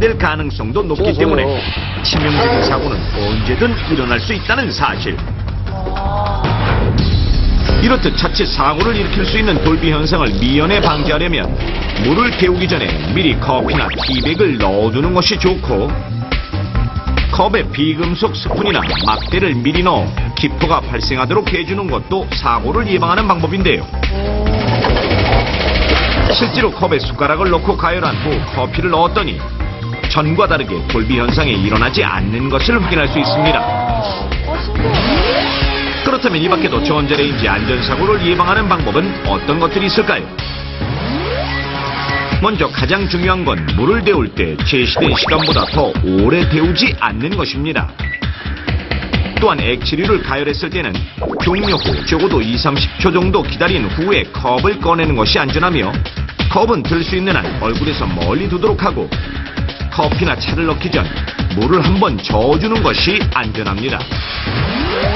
파괴될 가능성도 높기 때문에 치명적인 사고는 언제든 일어날 수 있다는 사실. 이렇듯 자칫 사고를 일으킬 수 있는 돌비 현상을 미연에 방지하려면 물을 데우기 전에 미리 커피나 티백을 넣어두는 것이 좋고, 컵에 비금속 스푼이나 막대를 미리 넣어 기포가 발생하도록 해주는 것도 사고를 예방하는 방법인데요. 실제로 컵에 숟가락을 넣고 가열한 후 커피를 넣었더니 전과 다르게 돌비 현상이 일어나지 않는 것을 확인할 수 있습니다. 그렇다면 이 밖에도 전자레인지 안전사고를 예방하는 방법은 어떤 것들이 있을까요? 먼저 가장 중요한 건 물을 데울 때 제시된 시간보다 더 오래 데우지 않는 것입니다. 또한 액체류를 가열했을 때는 종료 후 적어도 20-30초 정도 기다린 후에 컵을 꺼내는 것이 안전하며, 컵은 들 수 있는 한 얼굴에서 멀리 두도록 하고, 커피나 차를 넣기 전 물을 한번 저어주는 것이 안전합니다.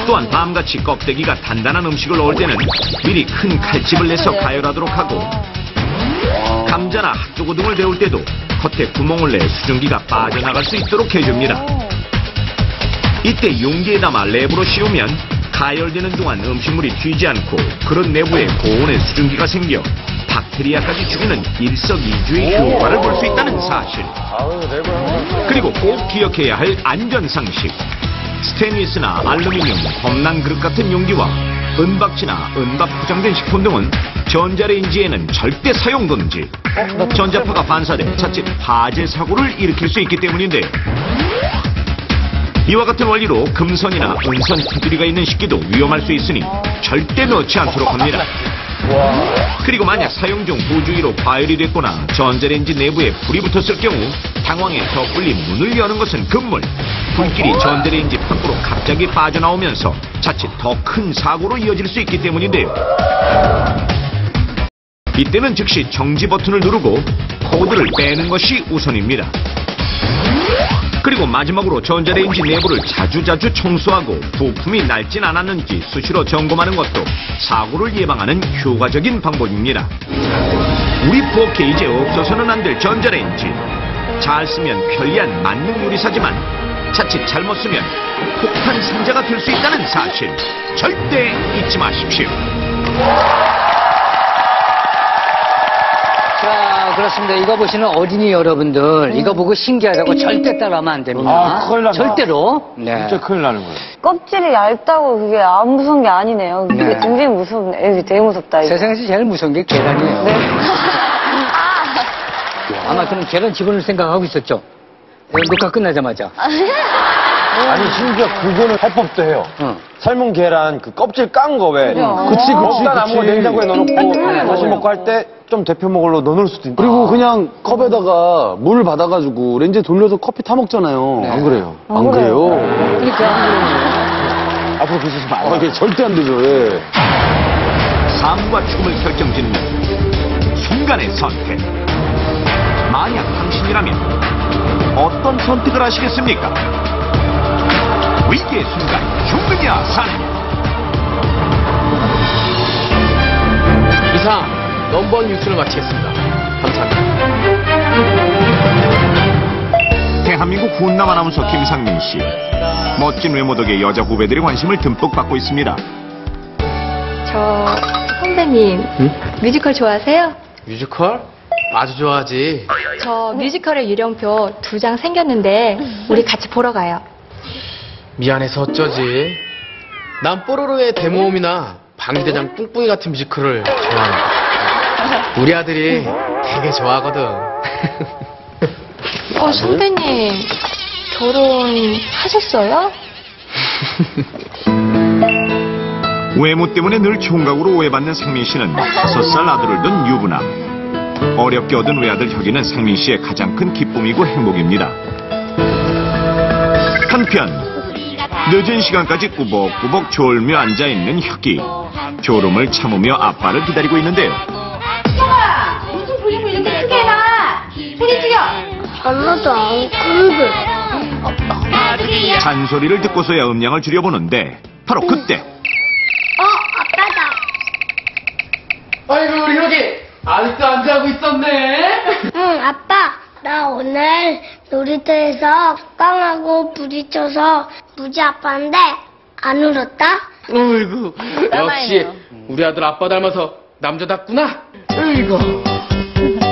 또한 다음같이 껍데기가 단단한 음식을 넣을 때는 미리 큰 칼집을 내서 가열하도록 하고, 감자나 핫도그 등을 데울 때도 겉에 구멍을 내 수증기가 빠져나갈 수 있도록 해줍니다. 이때 용기에 담아 랩으로 씌우면 가열되는 동안 음식물이 튀지 않고 그릇 내부에 고온의 수증기가 생겨 박테리아까지 죽이는 일석이조의 효과를 볼 수 있다는 사실. 그리고 꼭 기억해야 할 안전상식. 스테인리스나 알루미늄, 범란 그릇 같은 용기와 은박지나 은박 포장된 식품 등은 전자레인지에는 절대 사용 금지. 전자파가 반사돼 자칫 화재 사고를 일으킬 수 있기 때문인데요. 이와 같은 원리로 금선이나 은선 테두리가 있는 식기도 위험할 수 있으니 절대 넣지 않도록 합니다. 그리고 만약 사용 중 부주의로 과열이 됐거나 전자레인지 내부에 불이 붙었을 경우 당황해 섣불리 문을 여는 것은 금물. 불길이 전자레인지 밖으로 갑자기 빠져나오면서 자칫 더 큰 사고로 이어질 수 있기 때문인데요. 이때는 즉시 정지 버튼을 누르고 코드를 빼는 것이 우선입니다. 그리고 마지막으로 전자레인지 내부를 자주자주 청소하고 부품이 낡진 않았는지 수시로 점검하는 것도 사고를 예방하는 효과적인 방법입니다. 우리 부엌에 이제 없어서는 안 될 전자레인지. 잘 쓰면 편리한 만능 요리사지만 자칫 잘못 쓰면 폭탄 상자가 될 수 있다는 사실 절대 잊지 마십시오. 자, 그렇습니다. 이거 보시는 어린이 여러분들, 이거 보고 신기하다고 절대 따라하면 안 됩니다. 아, 큰일 난다. 절대로. 네. 진짜 큰일 나는 거예요. 껍질이 얇다고 그게 안 무서운 게 아니네요. 그게 네. 굉장히 무섭네. 되게 무섭다, 이거. 세상에서 제일 무서운 게 계란이에요. 네. 아마 그럼 계란 집어넣을 생각하고 있었죠? 녹화 끝나자마자. 아니, 심지어 그거는 할 법도 해요. 삶은 계란 그 껍질 깐 거 왜? 그치. 먹다 남은 거 냉장고에 넣어놓고 다시 먹고 할 때 좀 데펴 먹으려고 넣어놓을 수도 있고. 그리고 그냥 컵에다가 물을 받아가지고 렌즈에 돌려서 커피 타 먹잖아요. 네. 안 그래요? 안 그래요? 그러니까. 앞으로 그러지 마요. 이게 절대 안 되죠. 예. 삶과 죽음을 결정짓는 순간의 선택. 만약 당신이라면 어떤 선택을 하시겠습니까? 위기의 순간 죽느냐 사느냐. 이상 넘버 뉴스를 마치겠습니다. 감사합니다. 대한민국 훈남 아나운서 김상민 씨. 멋진 외모 덕에 여자 후배들의 관심을 듬뿍 받고 있습니다. 저 선배님 뮤지컬 좋아하세요? 뮤지컬? 아주 좋아하지. 저 뮤지컬의 유령표 2장 생겼는데 우리 같이 보러 가요. 미안해서 어쩌지. 난 뽀로로의 대모험이나 방대장 뿡뿡이 같은 뮤지컬을 좋아하는데 우리 아들이 되게 좋아하거든. 선배님 결혼하셨어요? 외모 때문에 늘 총각으로 오해받는 상민 씨는 5살 아들을 둔 유부남. 어렵게 얻은 외아들 혁이는 상민 씨의 가장 큰 기쁨이고 행복입니다. 한편 늦은 시간까지 꾸벅꾸벅 졸며 앉아있는 혁이. 졸음을 참으며 아빠를 기다리고 있는데요. 혁아! 무슨 그림을 이렇게 크게 해놔! 소리 죽여! 엄마도 안 큰데. 잔소리를 듣고서야 음량을 줄여보는데 바로 그때 아빠다. 아이고 우리 혁이 아직도 안 자고 있었네. 응, 아빠. 나 오늘 놀이터에서 깡하고 부딪혀서 무지 아팠는데 안 울었다? 어이구, 역시 우리 아들 아빠 닮아서 남자답구나. 어이구.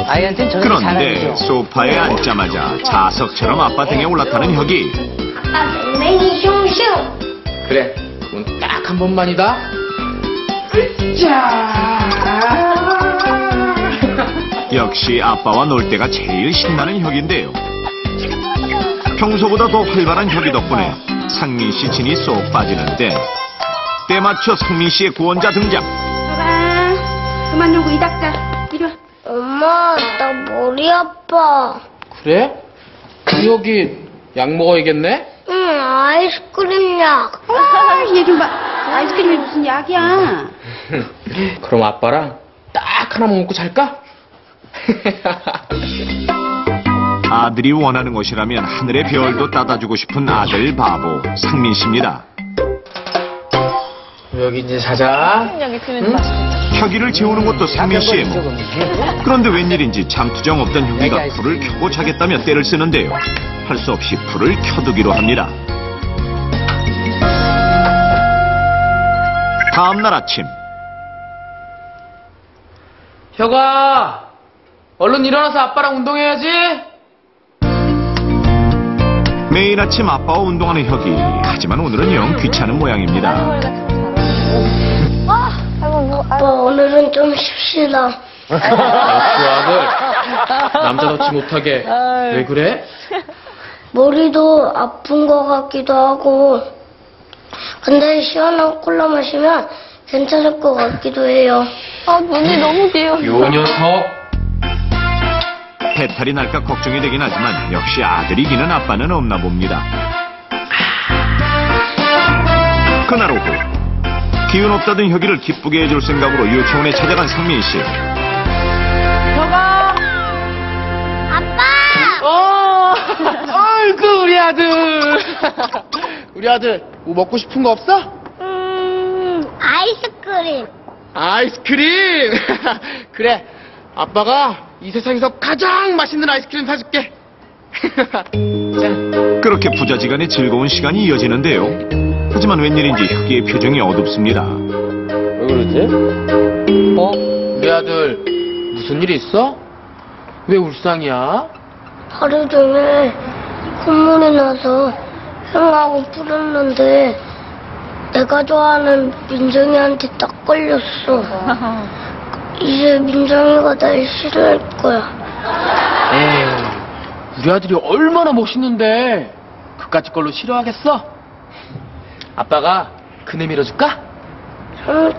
아이한테는 저렇게 그런데 잘하죠. 소파에 앉자마자 자석처럼 아빠 등에 올라타는 혁이. 아빠 맹맹이 슝슝. 그래, 그건 딱 한 번만이다. 역시 아빠와 놀 때가 제일 신나는 혁인데요. 평소보다 더 활발한 혁이 덕분에 상민 씨 진이 쏙 빠지는데 때맞춰 상민 씨의 구원자 등장. 봐봐. 그만 놀고 이 닦자. 이리 와. 엄마, 나 머리 아파. 그래? 여기 약 먹어야겠네? 응, 아이스크림 약. 얘 좀 봐. 아이스크림이 무슨 약이야? 그럼 아빠랑 딱 하나만 먹고 잘까? 아들이 원하는 것이라면 하늘의 별도 따다주고 싶은 아들 바보 상민 씨입니다. 여기 이제 자자. 혁이를 재우는 것도 상민 씨의 목. 그런데 웬일인지 잠투정 없던 혁이가 불을 켜고 자겠다며 때를 쓰는데요. 할 수 없이 불을 켜두기로 합니다. 다음날 아침 혁아, 얼른 일어나서 아빠랑 운동해야지. 매일 아침 아빠와 운동하는 혁이. 하지만 오늘은 영 귀찮은 모양입니다. 아빠, 오늘은 좀 쉽시다. 역시 아들, 남자답지 못하게. 왜 그래? 머리도 아픈 것 같기도 하고. 근데 시원한 콜라 마시면 괜찮을 것 같기도 해요. 아, 눈이 너무 귀여워. 요 녀석. 배탈이 날까 걱정이 되긴 하지만 역시 아들이 이기는 아빠는 없나 봅니다. 그날 오후 기운 없다던 혁이를 기쁘게 해줄 생각으로 유치원에 찾아간 상민 씨. 아이고, 우리 아들. 우리 아들, 뭐 먹고 싶은 거 없어? 아이스크림. 아이스크림! 그래, 아빠가 이 세상에서 가장 맛있는 아이스크림 사줄게. 자. 그렇게 부자지간의 즐거운 시간이 이어지는데요. 하지만 웬일인지 혁이의 표정이 어둡습니다. 왜 그러지? 우리 아들, 무슨 일 있어? 왜 울상이야? 하루 종일 콧물이 나서 형하고 풀었는데 내가 좋아하는 민정이한테 딱 걸렸어. 이제 민정이가 날 싫어할 거야. 에이, 우리 아들이 얼마나 멋있는데 그까짓 걸로 싫어하겠어? 아빠가 그네 밀어줄까?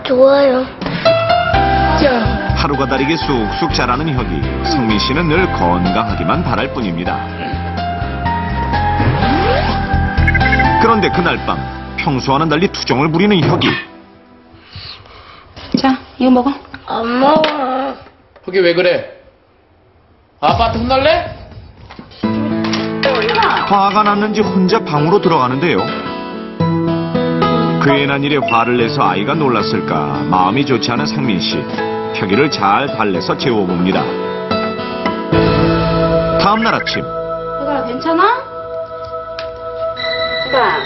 좋아요. 하루가 다르게 쑥쑥 자라는 혁이. 상민 씨는 늘 건강하기만 바랄 뿐입니다. 그런데 그날 밤 평소와는 달리 투정을 부리는 혁이. 자, 이거 먹어. 안 먹어. 혁이 왜 그래? 아빠한테 혼날래? 화가 났는지 혼자 방으로 들어가는데요. 괜한 일에 화를 내서 아이가 놀랐을까 마음이 좋지 않은 상민 씨. 혁이를 잘 달래서 재워봅니다. 다음날 아침 혁아, 괜찮아? 혁아.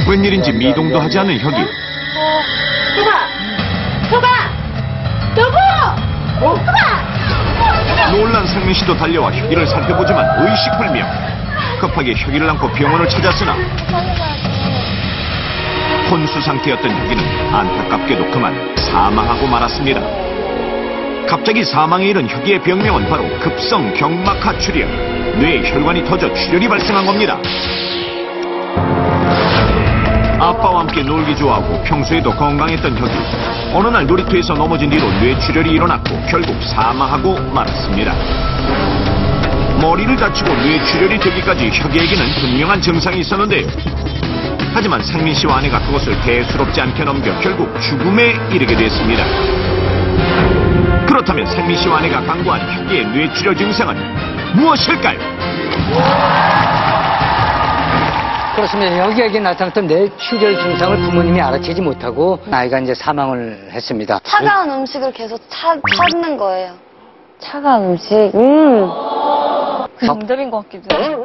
웬일인지 미동도 하지 않는 혁이. 여보! 놀란 상민 씨도 달려와 혁이를 살펴보지만 의식불명. 급하게 혁이를 안고 병원을 찾았으나 혼수 상태였던 혁이는 안타깝게도 그만 사망하고 말았습니다. 갑자기 사망에 이른 혁이의 병명은 바로 급성 경막하 출혈. 뇌에 혈관이 터져 출혈이 발생한 겁니다. 아빠와 함께 놀기 좋아하고 평소에도 건강했던 혁이. 어느 날 놀이터에서 넘어진 뒤로 뇌출혈이 일어났고 결국 사망하고 말았습니다. 머리를 다치고 뇌출혈이 되기까지 혁이에게는 분명한 증상이 있었는데요. 하지만 상민 씨와 아내가 그것을 대수롭지 않게 넘겨 결국 죽음에 이르게 됐습니다. 그렇다면 상민 씨와 아내가 강구한 혁이의 뇌출혈 증상은 무엇일까요? 그렇습니다. 여기에게 나타났던 뇌출혈 증상을 부모님이 알아채지 못하고 아이가 이제 사망을 했습니다. 차가운 음식을 계속 찾는 거예요. 차가운 음식? 정답인 것 같기도 해요.